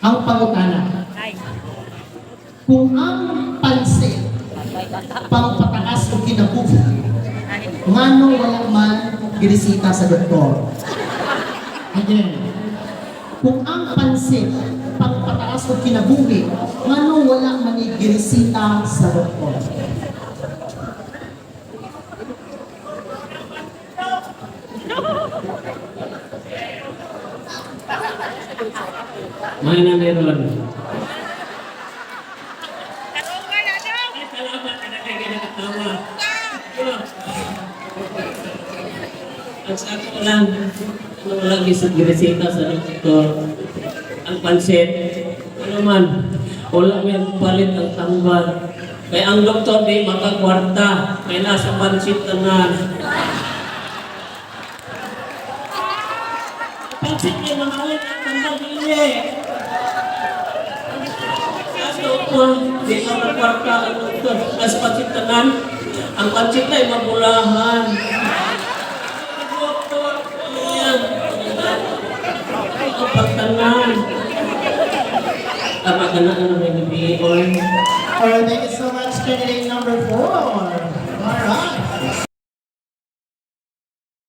Ang pangutana, kung ang pansit pangpataas o kinabuhi, ngano wala man ginisita sa doktor? Again, kung ang pansit pangpataas o kinabuhi, ngano wala man ginisita sa doktor? May na meron. Ang sa ako lang, ano lang ginisita sa doktor, ang pansit, ano man, wala may palit ang tambal. Kaya ang doktor di makakwarta, may nasa pansit na. Pansit niya mahalin ang tambal niya. Ang doktor, di makakwarta ang doktor, nasa pansit na. Ang pansit ay mabulahan. Pagtangan. Tama ka na ano may gabi. Alright, thank you so much, candidate number 4. Alright.